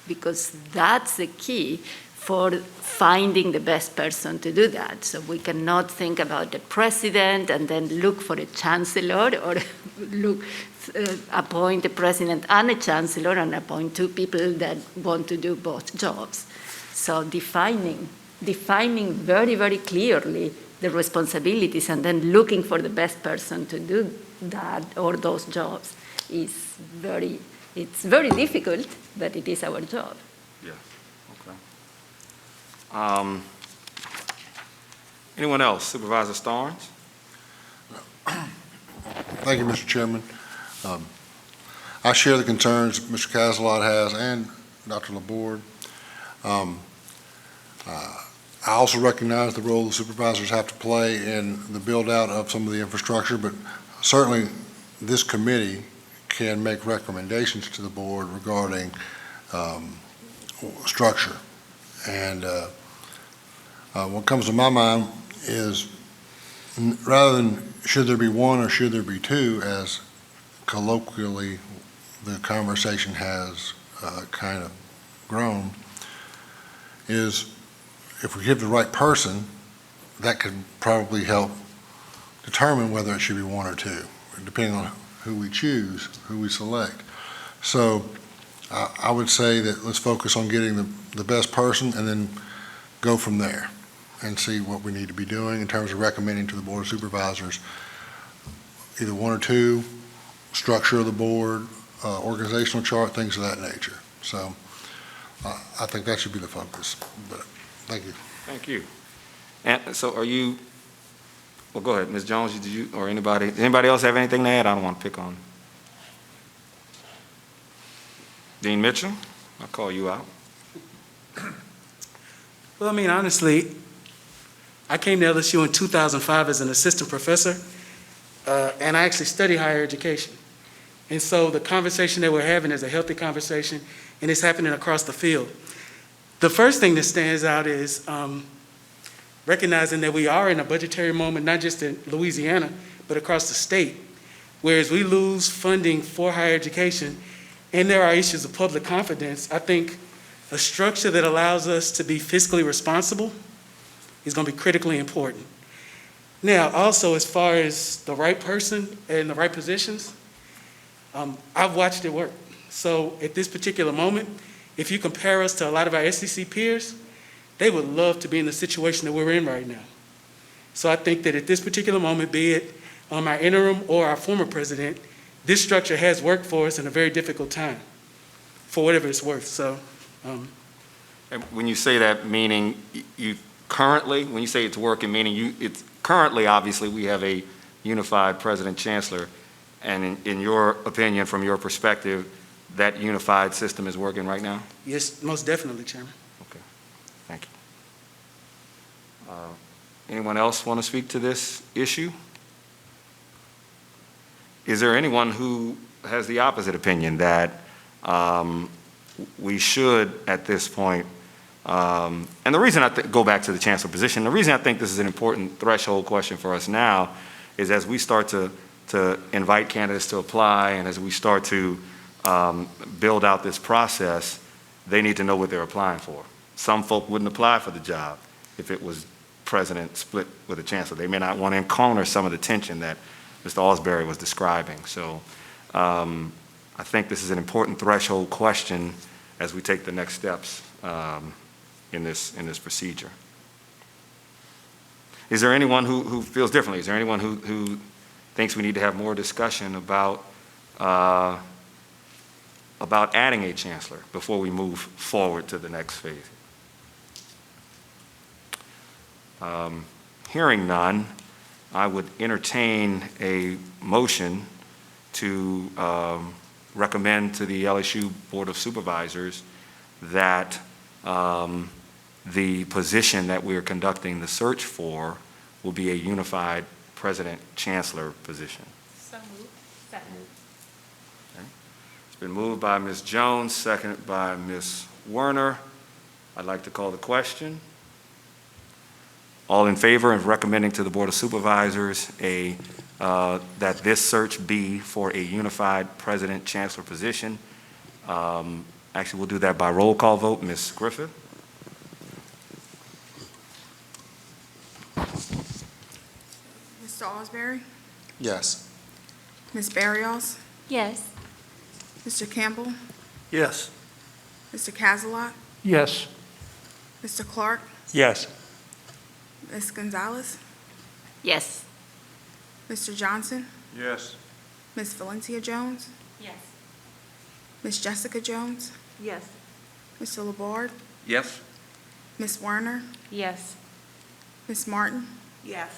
because that's the key for finding the best person to do that. So we cannot think about the president and then look for a chancellor, or appoint a president and a chancellor and appoint two people that want to do both jobs. So defining very, very clearly the responsibilities and then looking for the best person to do that or those jobs it's very difficult, but it is our job. Yeah, okay. Anyone else? Supervisor Starnes? Thank you, Mr. Chairman. I share the concerns Mr. Casalot has and Dr. Laborde. I also recognize the role the supervisors have to play in the build-out of some of the infrastructure, but certainly this committee can make recommendations to the board regarding structure. And what comes to my mind is, rather than should there be one or should there be two, as colloquially the conversation has kind of grown, is if we give the right person, that could probably help determine whether it should be one or two, depending on who we choose, who we select. So I would say that let's focus on getting the best person and then go from there and see what we need to be doing in terms of recommending to the Board of Supervisors either one or two, structure of the board, organizational chart, things of that nature. So I think that should be the focus. But thank you. Thank you. And so are you, well, go ahead, Ms. Jones, did you, or anybody else have anything to add? I don't want to pick on. Dean Mitchell, I'll call you out. Well, I mean, honestly, I came to LSU in 2005 as an assistant professor, and I actually studied higher education. And so the conversation that we're having is a healthy conversation, and it's happening across the field. The first thing that stands out is recognizing that we are in a budgetary moment, not just in Louisiana, but across the state. Whereas we lose funding for higher education, and there are issues of public confidence, I think a structure that allows us to be fiscally responsible is going to be critically important. Now, also, as far as the right person and the right positions, I've watched it work. So at this particular moment, if you compare us to a lot of our SEC peers, they would love to be in the situation that we're in right now. So I think that at this particular moment, be it our interim or our former president, this structure has worked for us in a very difficult time, for whatever it's worth. So, And when you say that, meaning you currently, when you say it's working, meaning it's currently, obviously, we have a unified president-chancellor, and in your opinion, from your perspective, that unified system is working right now? yes, most definitely, Chairman. Okay, thank you. Anyone else want to speak to this issue? Is there anyone who has the opposite opinion that we should, at this point, and the reason I go back to the chancellor position, the reason I think this is an important threshold question for us now is as we start to invite candidates to apply and as we start to build out this process, they need to know what they're applying for. Some folk wouldn't apply for the job if it was president split with a chancellor. They may not want to encounter some of the tension that Mr. Alsbury was describing. So I think this is an important threshold question as we take the next steps in this procedure. Is there anyone who feels differently? Is there anyone who thinks we need to have more discussion about adding a chancellor before we move forward to the next phase? Hearing none, I would entertain a motion to recommend to the LSU Board of Supervisors that the position that we are conducting the search for will be a unified president-chancellor position. So moved. Second. It's been moved by Ms. Jones, seconded by Ms. Werner. I'd like to call the question. All in favor of recommending to the Board of Supervisors that this search be for a unified president-chancellor position? Actually, we'll do that by roll call vote. Ms. Griffith? Mr. Alsbury, Yes. Ms. Barrios, Yes. Mr. Campbell, Yes. Mr. Casalot, Yes. Mr. Clark, Yes. Ms. Gonzalez, Yes. Mr. Johnson, Yes. Ms. Valencia Jones, Yes. Ms. Jessica Jones, Yes. Mr. Laborde, Yes? Ms. Werner, Yes. Ms. Martin, Yes.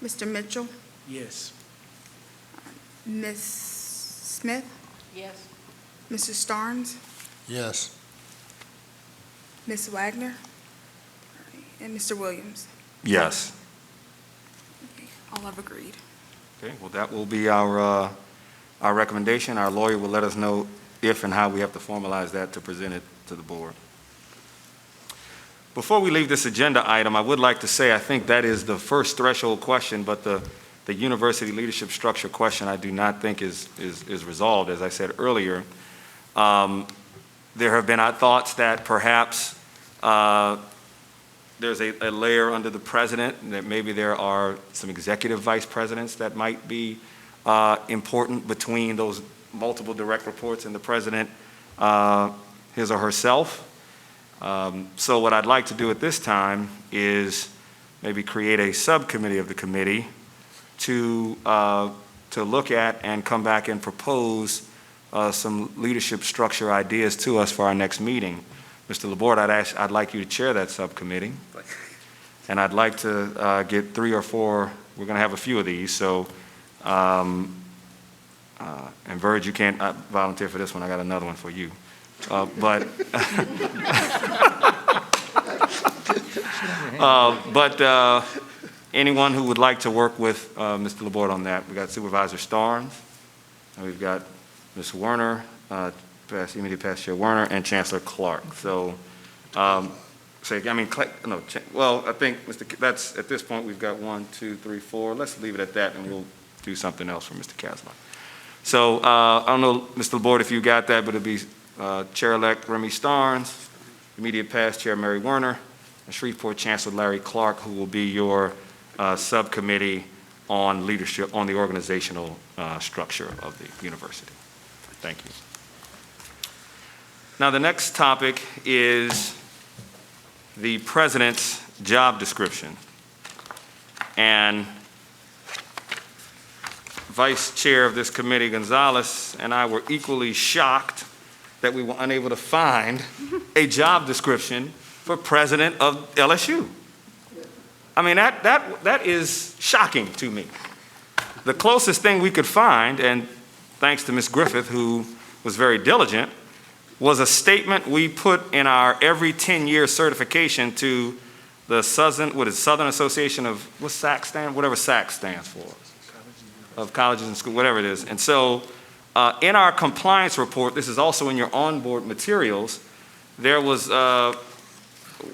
Mr. Mitchell, Yes. Ms. Smith, Yes. Mr. Starnes, Yes. Ms. Wagner, and Mr. Williams. Yes. All have agreed. Okay, well, that will be our recommendation. Our lawyer will let us know if and how we have to formalize that to present it to the board. Before we leave this agenda item, I would like to say I think that is the first threshold question, but the university leadership structure question I do not think is resolved. As I said earlier, there have been thoughts that perhaps there's a layer under the president, and that maybe there are some executive vice presidents that might be important between those multiple direct reports and the president, his or herself. So what I'd like to do at this time is maybe create a subcommittee of the committee to look at and come back and propose some leadership structure ideas to us for our next meeting. Mr. Laborde, I'd like you to chair that subcommittee. And I'd like to get 3 or 4, we're going to have a few of these, so, and Verge, you can't volunteer for this one, I got another one for you. But anyone who would like to work with Mr. Laborde on that, we got Supervisor Starnes, and we've got Ms. Werner, immediate past Chair Werner, and Chancellor Clark. So, I think, that's, at this point, we've got 1, 2, 3, 4. Let's leave it at that, and we'll do something else for Mr. Caslon. So I don't know, Mr. Board, if you got that, but it'd be Chair-elect Remy Starnes, immediate past Chair Mary Werner, and Shreveport Chancellor Larry Clark, who will be your subcommittee on leadership, on the organizational structure of the university. Thank you. Now, the next topic is the president's job description. And Vice Chair of this committee, Gonzalez, and I were equally shocked that we were unable to find a job description for president of LSU. I mean, that is shocking to me. The closest thing we could find, and thanks to Ms. Griffith, who was very diligent, was a statement we put in our every 10-year certification to the Southern Association of, what's SAC stand? Whatever SAC stands for. Of colleges and schools, whatever it is. And so in our compliance report, this is also in your onboard materials, there was,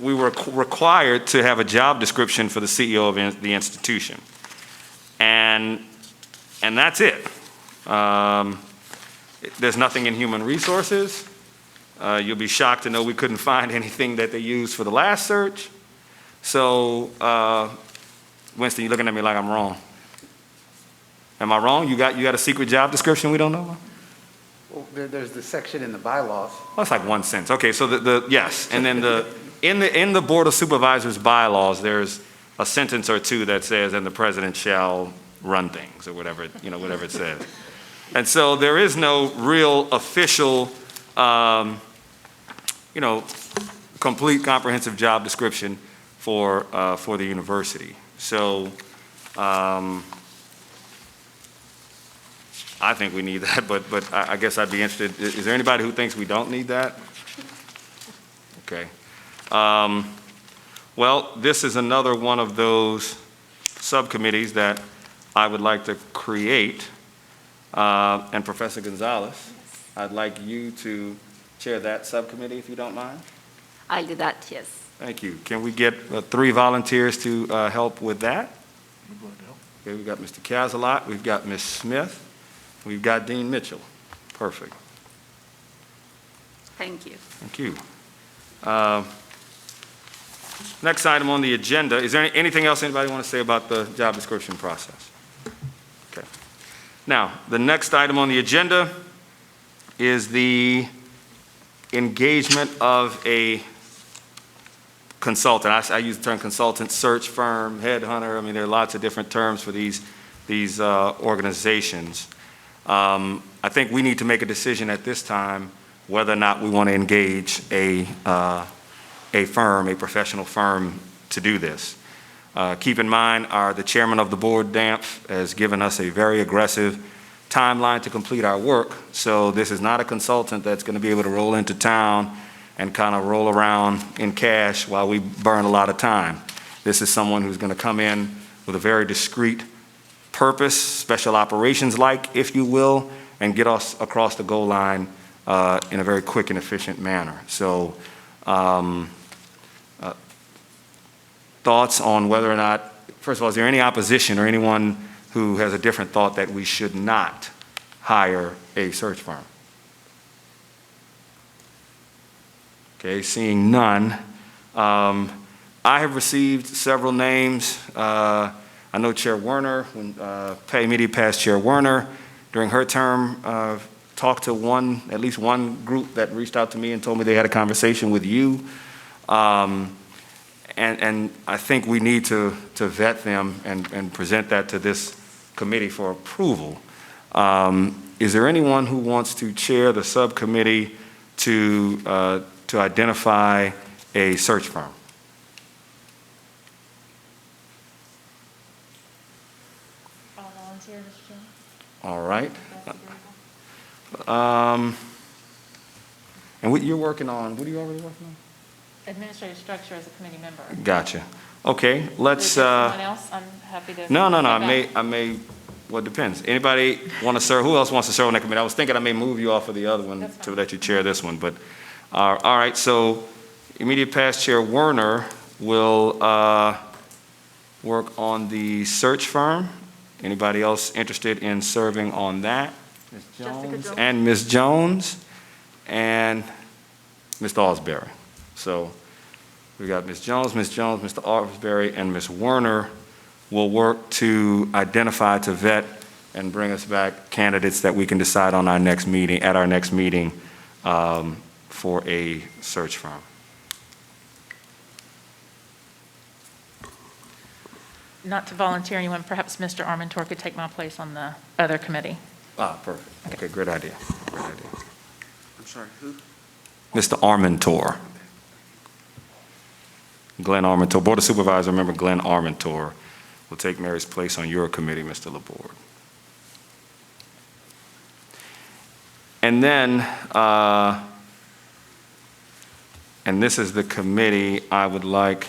we were required to have a job description for the CEO of the institution. And that's it. There's nothing in human resources. You'll be shocked to know we couldn't find anything that they used for the last search. So, Winston, you're looking at me like I'm wrong. Am I wrong? You got a secret job description we don't know? Well, there's the section in the bylaws. Well, that's like one sentence. Okay, so yes, and then in the Board of Supervisors bylaws, there's a sentence or two that says, "And the president shall run things," or whatever whatever it says. And so there is no real official, complete, comprehensive job description for the university. So. I think we need that, but I guess I'd be interested. Is there anybody who thinks we don't need that? Okay. Well, this is another one of those subcommittees that I would like to create. And Professor Gonzalez, I'd like you to chair that subcommittee if you don't mind. I'll do that, yes. Thank you. Can we get 3 volunteers to help with that? Okay, we've got Mr. Casalot, we've got Ms. Smith, we've got Dean Mitchell. Perfect. Thank you. Thank you. Next item on the agenda, is there anything else anybody want to say about the job description process? Okay. Now, the next item on the agenda is the engagement of a consultant. I use the term consultant, search firm, headhunter. I mean, there are lots of different terms for these organizations. I think we need to make a decision at this time whether or not we want to engage a firm, a professional firm, to do this. Keep in mind, the chairman of the board, Damp, has given us a very aggressive timeline to complete our work. So this is not a consultant that's going to be able to roll into town and kind of roll around in cash while we burn a lot of time. This is someone who's going to come in with a very discrete purpose, special operations-like, if you will, and get us across the goal line in a very quick and efficient manner. So thoughts on whether or not, first of all, is there any opposition or anyone who has a different thought that we should not hire a search firm? Okay, seeing none. I have received several names. I know Chair Werner, immediate past Chair Werner, during her term, talked to at least one group that reached out to me and told me they had a conversation with you. And I think we need to vet them and present that to this committee for approval. Is there anyone who wants to chair the subcommittee to identify a search firm? I'll volunteer, Mr. Chairman. All right. And what you're working on, what are you already working on? Administrative structure as a committee member. Gotcha. Okay, let's. Is there someone else? I'm happy to. No. I may. Well, it depends. Anybody want to serve? Who else wants to serve on that committee? I was thinking I may move you off of the other one to let you chair this one. But all right. So, immediate past Chair Werner will work on the search firm. Anybody else interested in serving on that? Ms. Jessica Jones, Jones. and Ms. Jones, and Mr. Osbury. So we got Ms. Jones, Mr. Osbury, and Ms. Werner will work to identify, to vet, and bring us back candidates that we can decide on our next meeting, at our next meeting, for a search firm. Not to volunteer anyone, perhaps Mr. Armentor could take my place on the other committee. Ah, perfect. Okay, great idea. Great idea. I'm sorry, who? Mr. Armentor. Glenn Armentor, Board of Supervisor member Glenn Armentor will take Mary's place on your committee, Mr. Laborde. And then, and this is the committee I would like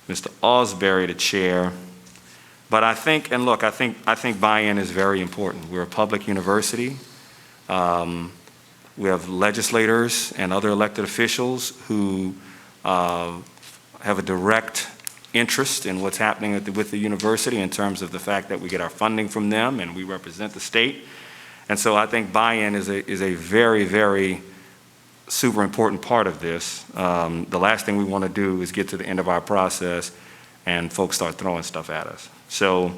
Mr. Osbury to chair. But I think, and look, I think buy-in is very important. We're a public university. We have legislators and other elected officials who have a direct interest in what's happening with the university in terms of the fact that we get our funding from them and we represent the state. And so I think buy-in is a very, very super important part of this. The last thing we want to do is get to the end of our process and folks start throwing stuff at us. So,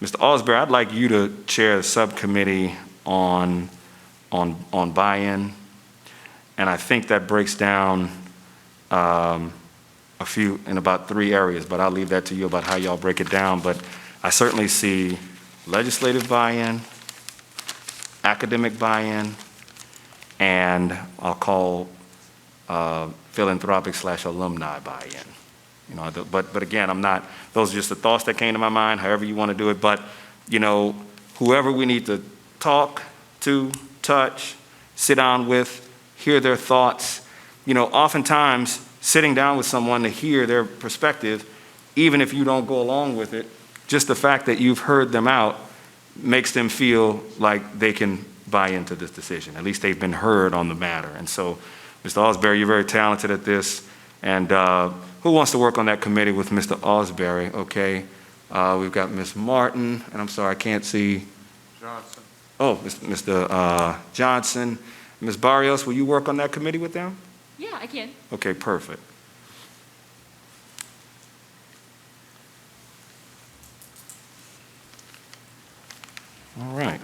Mr. Osbury, I'd like you to chair the subcommittee on buy-in. And I think that breaks down in about 3 areas, but I'll leave that to you about how y'all break it down. But I certainly see legislative buy-in, academic buy-in, and I'll call philanthropic / alumni buy-in. You know, but again, those are just the thoughts that came to my mind, however you want to do it. But, you know, whoever we need to talk to, touch, sit down with, hear their thoughts. You know, oftentimes sitting down with someone to hear their perspective, even if you don't go along with it, just the fact that you've heard them out makes them feel like they can buy into this decision. At least they've been heard on the matter. And so, Mr. Osbury, you're very talented at this. And who wants to work on that committee with Mr. Osbury? Okay. We've got Ms. Martin, and I'm sorry, I can't see. Johnson. Oh, Mr. Johnson. Ms. Barrios, will you work on that committee with them? Yeah, I can. Okay, perfect. All right.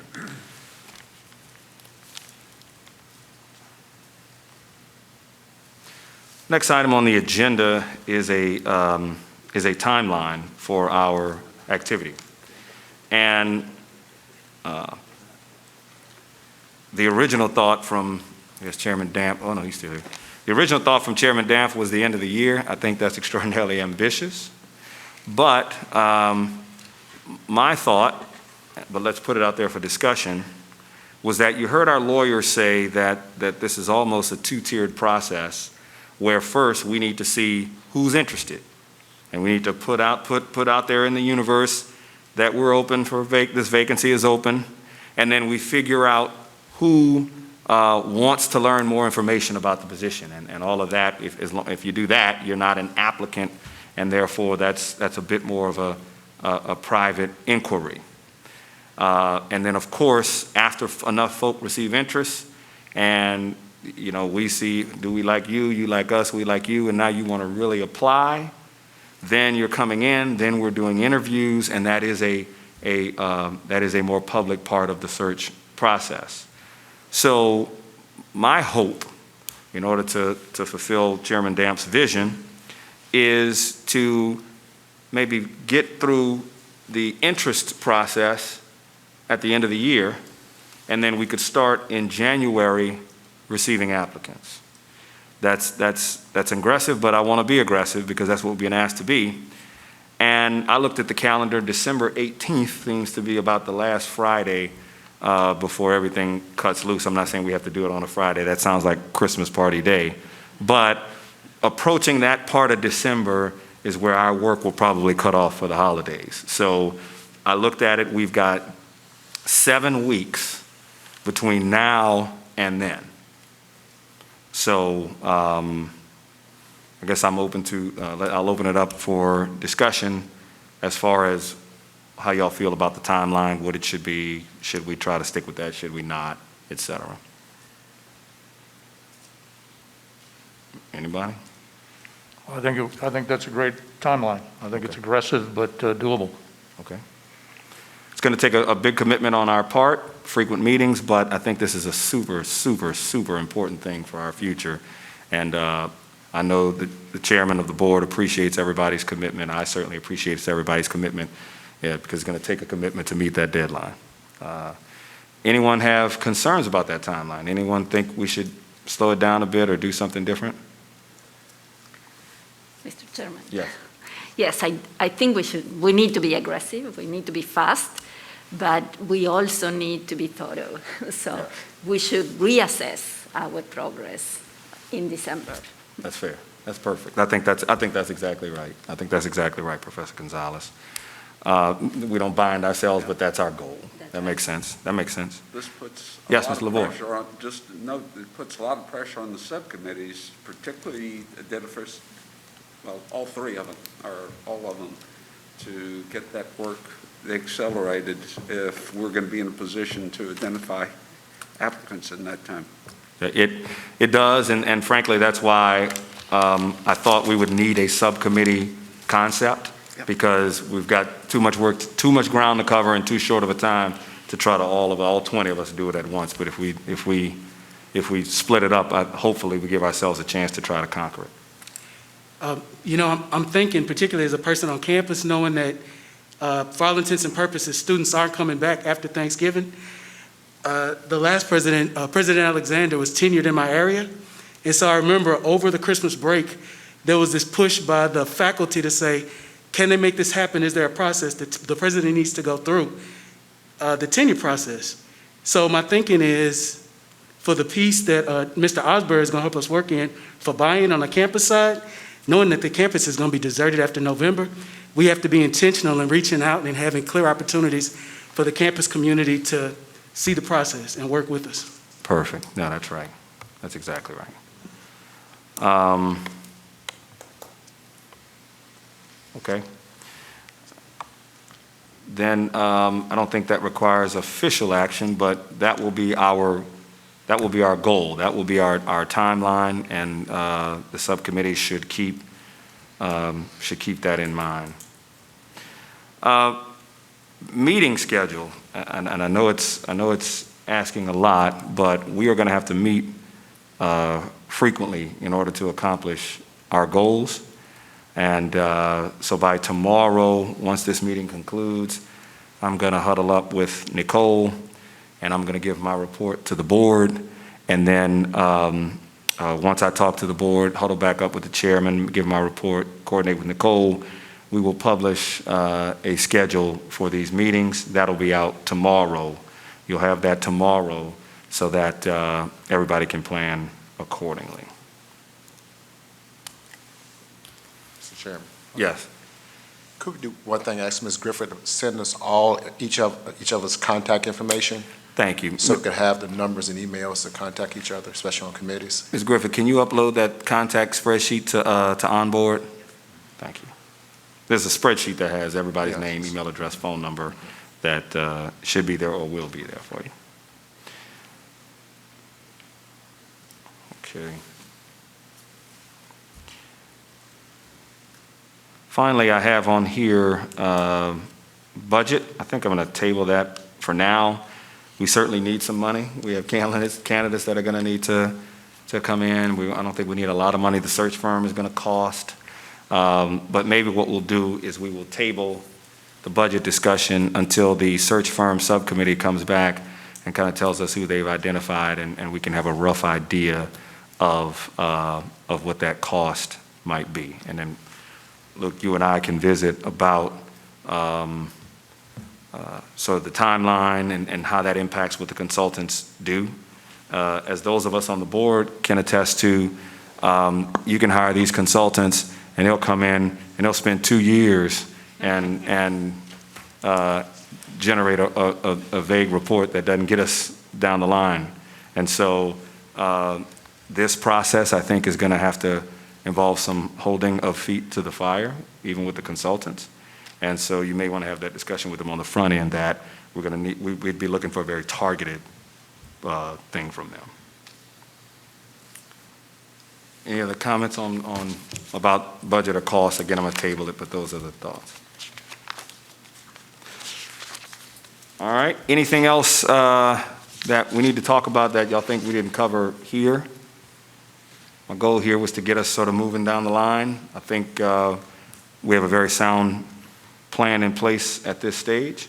Next item on the agenda is a timeline for our activity. And the original thought from, I guess, Chairman Damp, oh no, he's still here. The original thought from Chairman Damp was the end of the year. I think that's extraordinarily ambitious. But my thought, but let's put it out there for discussion, was that you heard our lawyers say that this is almost a two-tiered process, where first we need to see who's interested. And we need to put out there in the universe that we're open for, this vacancy is open. And then we figure out who wants to learn more information about the position. And all of that, if you do that, you're not an applicant, and therefore that's a bit more of a private inquiry. And then of course, after enough folk receive interest, and you know, we see, do we like you, you like us, we like you, and now you want to really apply, then you're coming in, then we're doing interviews, and that is a more public part of the search process. So my hope, in order to fulfill Chairman Damp's vision, is to maybe get through the interest process at the end of the year, and then we could start in January receiving applicants. That's aggressive, but I want to be aggressive because that's what we're being asked to be. And I looked at the calendar, December 18th seems to be about the last Friday before everything cuts loose. I'm not saying we have to do it on a Friday. That sounds like Christmas party day. But approaching that part of December is where our work will probably cut off for the holidays. So I looked at it, we've got 7 weeks between now and then. So I guess I'm open to, I'll open it up for discussion as far as how y'all feel about the timeline, what it should be, should we try to stick with that, should we not, et cetera. Anybody? I think that's a great timeline. I think it's aggressive, but doable. Okay. It's going to take a big commitment on our part, frequent meetings, but I think this is a super, super, super important thing for our future. And I know that the chairman of the board appreciates everybody's commitment. I certainly appreciate everybody's commitment, because it's going to take a commitment to meet that deadline. Anyone have concerns about that timeline? Anyone think we should slow it down a bit or do something different? Mr. Chairman? Yes. Yes, I think we need to be aggressive, we need to be fast, but we also need to be thorough. So we should reassess our progress in December. That's fair. That's perfect. I think that's exactly right. I think that's exactly right, Professor Gonzalez. We don't bind ourselves, but that's our goal. That makes sense. That makes sense. This puts a Yes, lot Mr. of LeVoir. pressure on, just note, it puts a lot of pressure on the subcommittees, particularly all three of them, or all of them, to get that work accelerated if we're going to be in a position to identify applicants in that time. It does, and frankly, that's why I thought we would need a subcommittee concept, because we've got too much work, too much ground to cover in too short of a time to try to all 20 of us do it at once. But if we split it up, hopefully we give ourselves a chance to try to conquer it. I'm thinking, particularly as a person on campus, knowing that for all intents and purposes, students aren't coming back after Thanksgiving. The last president, President Alexander, was tenured in my area. And so I remember over the Christmas break, there was this push by the faculty to say, can they make this happen? Is there a process that the president needs to go through? The tenure process. So my thinking is, for the piece that Mr. Osborne is going to help us work in, for buy-in on the campus side, knowing that the campus is going to be deserted after November, we have to be intentional in reaching out and having clear opportunities for the campus community to see the process and work with us. Perfect. No, that's right. That's exactly right. Okay. Then I don't think that requires official action, but that will be our goal. That will be our timeline, and the subcommittee should keep that in mind. Meeting schedule, and I know it's asking a lot, but we are going to have to meet frequently in order to accomplish our goals. And so by tomorrow, once this meeting concludes, I'm going to huddle up with Nicole, and I'm going to give my report to the board. And then once I talk to the board, huddle back up with the chairman, give my report, coordinate with Nicole, we will publish a schedule for these meetings. That'll be out tomorrow. You'll have that tomorrow so that everybody can plan accordingly. Mr. Chairman. Yes. Could we do one thing, ask Ms. Griffith to send us all, each of us contact information? Thank you. So we could have the numbers and emails to contact each other, especially on committees. Ms. Griffith, can you upload that contact spreadsheet to Onboard? Thank you. There's a spreadsheet that has everybody's name, email address, phone number that should be there or will be there for you. Okay. Finally, I have on here budget. I think I'm going to table that for now. We certainly need some money. We have candidates that are going to need to come in. I don't think we need a lot of money. The search firm is going to cost. But maybe what we'll do is we will table the budget discussion until the search firm subcommittee comes back and kind of tells us who they've identified, and we can have a rough idea of what that cost might be. And then, look, you and I can visit about sort of the timeline and how that impacts what the consultants do. As those of us on the board can attest to, you can hire these consultants and they'll come in and they'll spend 2 years and generate a vague report that doesn't get us down the line. And so this process, I think, is going to have to involve some holding of feet to the fire, even with the consultants. And so you may want to have that discussion with them on the front end that we're going to need, we'd be looking for a very targeted thing from them. Any other comments about budget or costs? Again, I'm going to table it, but those are the thoughts. All right, anything else that we need to talk about that y'all think we didn't cover here? My goal here was to get us sort of moving down the line. I think we have a very sound plan in place at this stage.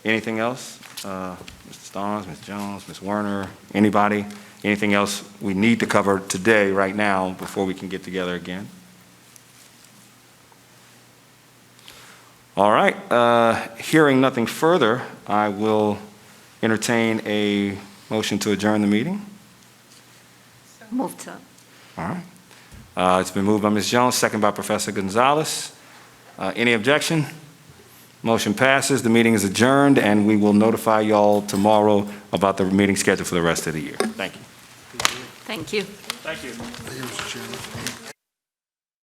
Anything else? Mr. Starnes, Ms. Jones, Ms. Werner, anybody? Anything else we need to cover today, right now, before we can get together again? All right, hearing nothing further, I will entertain a motion to adjourn the meeting. Moved to. All right. It's been moved by Ms. Jones, second by Professor Gonzalez. Any objection? Motion passes. The meeting is adjourned, and we will notify y'all tomorrow about the meeting schedule for the rest of the year. Thank you. Thank you. Thank you.